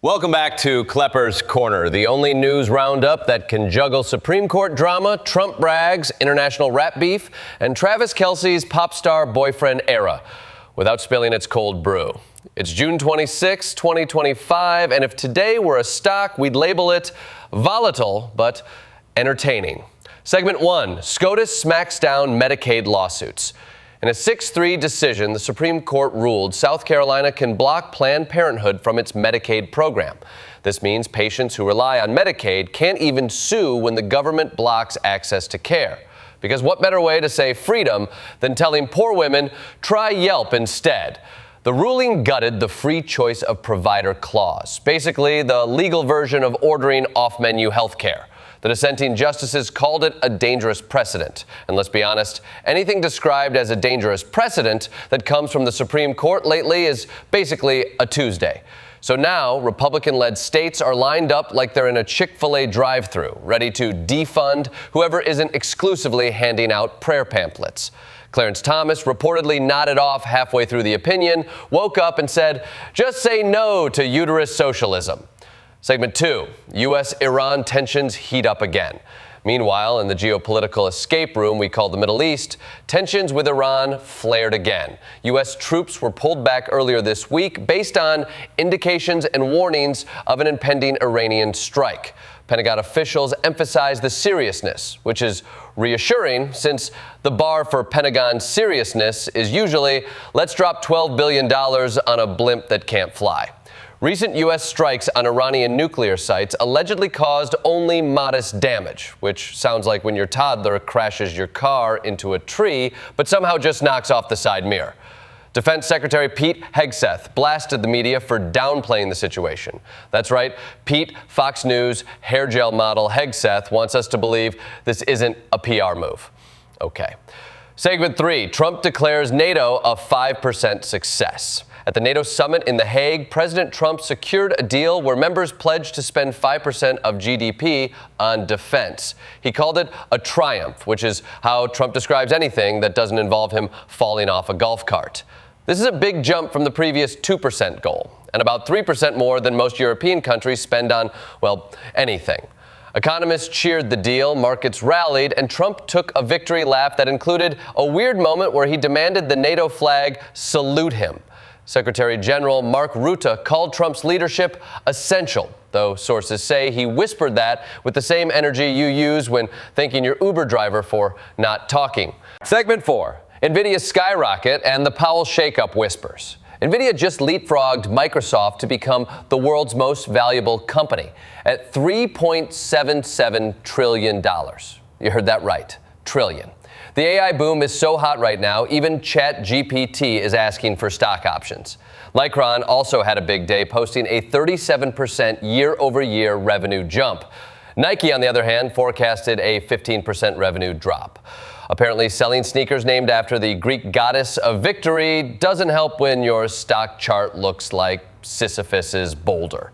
Welcome back to Klepper's Corner, the only news roundup that can juggle Supreme Court drama, Trump brags, international rap beef, and Travis Kelce's pop star boyfriend era without spilling its cold brew. It's June 26, 2025, and if today were a stock, we'd label it volatile but entertaining. Segment 1, SCOTUS smacks down Medicaid lawsuits. In a 6-3 decision, the Supreme Court ruled South Carolina can block Planned Parenthood from its Medicaid program. This means patients who rely on Medicaid can't even sue when the government blocks access to care. Because what better way to say freedom than telling poor women, try Yelp instead? The ruling gutted the free choice of provider clause, basically the legal version of ordering off-menu health care. The dissenting justices called it a dangerous precedent. And let's be honest, anything described as a dangerous precedent that comes from the Supreme Court lately is basically a Tuesday. So now, Republican-led states are lined up like they're in a Chick-fil-A drive-thru, ready to defund whoever isn't exclusively handing out prayer pamphlets. Clarence Thomas reportedly nodded off halfway through the opinion, woke up and said, "Just say no to uterus socialism." Segment 2, U.S.-Iran tensions heat up again. Meanwhile, in the geopolitical escape room we call the Middle East, tensions with Iran flared again. U.S. troops were pulled back earlier this week based on indications and warnings of an impending Iranian strike. Pentagon officials emphasized the seriousness, which is reassuring since the bar for Pentagon seriousness is usually, let's drop $12 billion on a blimp that can't fly. Recent U.S. strikes on Iranian nuclear sites allegedly caused only modest damage, which sounds like when your toddler crashes your car into a tree, but somehow just knocks off the side mirror. Defense Secretary Pete Hegseth blasted the media for downplaying the situation. That's right, Pete, Fox News, hair gel model Hegseth wants us to believe this isn't a PR move. Okay. Segment 3, Trump declares NATO a 5% success. At the NATO summit in The Hague, President Trump secured a deal where members pledged to spend 5% of GDP on defense. He called it a triumph, which is how Trump describes anything that doesn't involve him falling off a golf cart. This is a big jump from the previous 2% goal, and about 3% more than most European countries spend on, well, anything. Economists cheered the deal, markets rallied, and Trump took a victory lap that included a weird moment where he demanded the NATO flag salute him. Secretary General Mark Rutte called Trump's leadership essential, though sources say he whispered that with the same energy you use when thanking your Uber driver for not talking. Segment 4, NVIDIA's skyrocket and the Powell shakeup whispers. NVIDIA just leapfrogged Microsoft to become the world's most valuable company at $3.77 trillion. You heard that right, trillion. The AI boom is so hot right now, even ChatGPT is asking for stock options. Micron also had a big day, posting a 37% year-over-year revenue jump. Nike, on the other hand, forecasted a 15% revenue drop. Apparently, selling sneakers named after the Greek goddess of victory doesn't help when your stock chart looks like Sisyphus's boulder.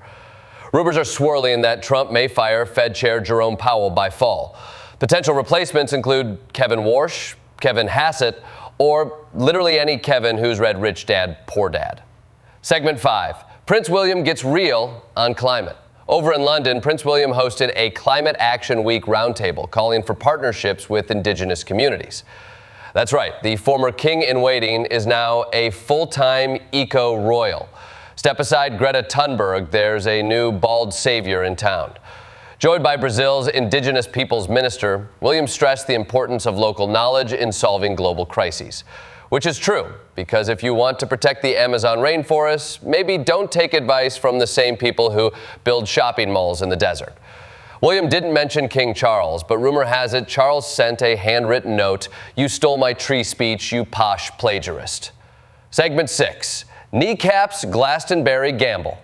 Rumors are swirling that Trump may fire Fed Chair Jerome Powell by fall. Potential replacements include Kevin Warsh, Kevin Hassett, or literally any Kevin who's read Rich Dad, Poor Dad. Segment 5, Prince William gets real on climate. Over in London, Prince William hosted a Climate Action Week roundtable calling for partnerships with indigenous communities. That's right, the former king-in-waiting is now a full-time eco-royal. Step aside Greta Thunberg, there's a new bald savior in town. Joined by Brazil's Indigenous Peoples Minister, William stressed the importance of local knowledge in solving global crises. Which is true, because if you want to protect the Amazon rainforest, maybe don't take advice from the same people who build shopping malls in the desert. William didn't mention King Charles, but rumor has it Charles sent a handwritten note, "You stole my tree speech, you posh plagiarist." Segment 6, Kneecaps Glastonbury gamble.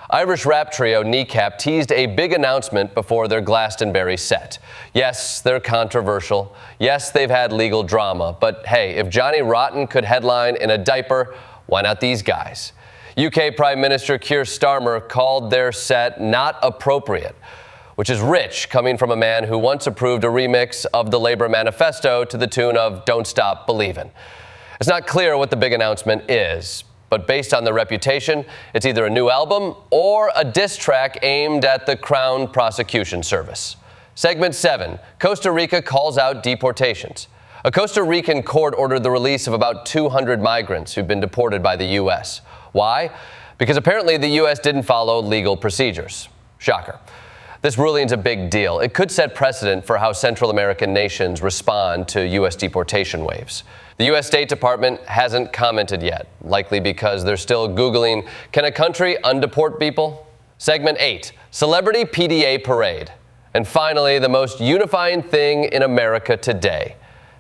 Irish rap trio Kneecap teased a big announcement before their Glastonbury set. Yes, they're controversial. Yes, they've had legal drama. But hey, if Johnny Rotten could headline in a diaper, why not these guys? UK Prime Minister Keir Starmer called their set not appropriate, which is rich coming from a man who once approved a remix of the Labour manifesto to the tune of "Don't Stop Believin'." It's not clear what the big announcement is. But based on their reputation, it's either a new album or a diss track aimed at the Crown Prosecution Service. Segment 7, Costa Rica calls out deportations. A Costa Rican court ordered the release of about 200 migrants who've been deported by the U.S. Why? Because apparently the U.S. didn't follow legal procedures. Shocker. This ruling's a big deal. It could set precedent for how Central American nations respond to U.S. deportation waves. The U.S. State Department hasn't commented yet, likely because they're still Googling, can a country undeport people? Segment 8, Celebrity PDA Parade. And finally, the most unifying thing in America today,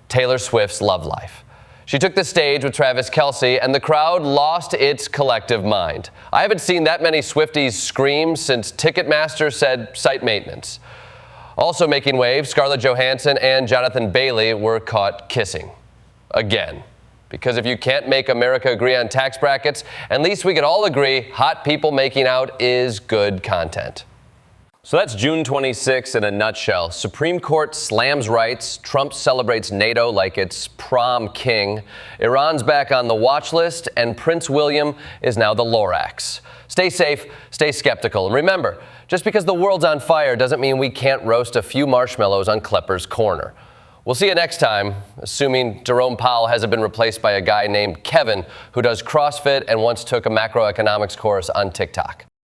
Taylor Swift's love life. She took the stage with Travis Kelce, and the crowd lost its collective mind. I haven't seen that many Swifties scream since Ticketmaster said site maintenance. Also making waves, Scarlett Johansson and Jonathan Bailey were caught kissing. Again. Because if you can't make America agree on tax brackets, at least we can all agree hot people making out is good content. So that's June 26 in a nutshell. Supreme Court slams rights. Trump celebrates NATO like it's prom king. Iran's back on the watch list, and Prince William is now the Lorax. Stay safe, stay skeptical. And remember, just because the world's on fire doesn't mean we can't roast a few marshmallows on Klepper's Corner. We'll see you next time, assuming Jerome Powell hasn't been replaced by a guy named Kevin who does CrossFit and once took a macroeconomics course on TikTok.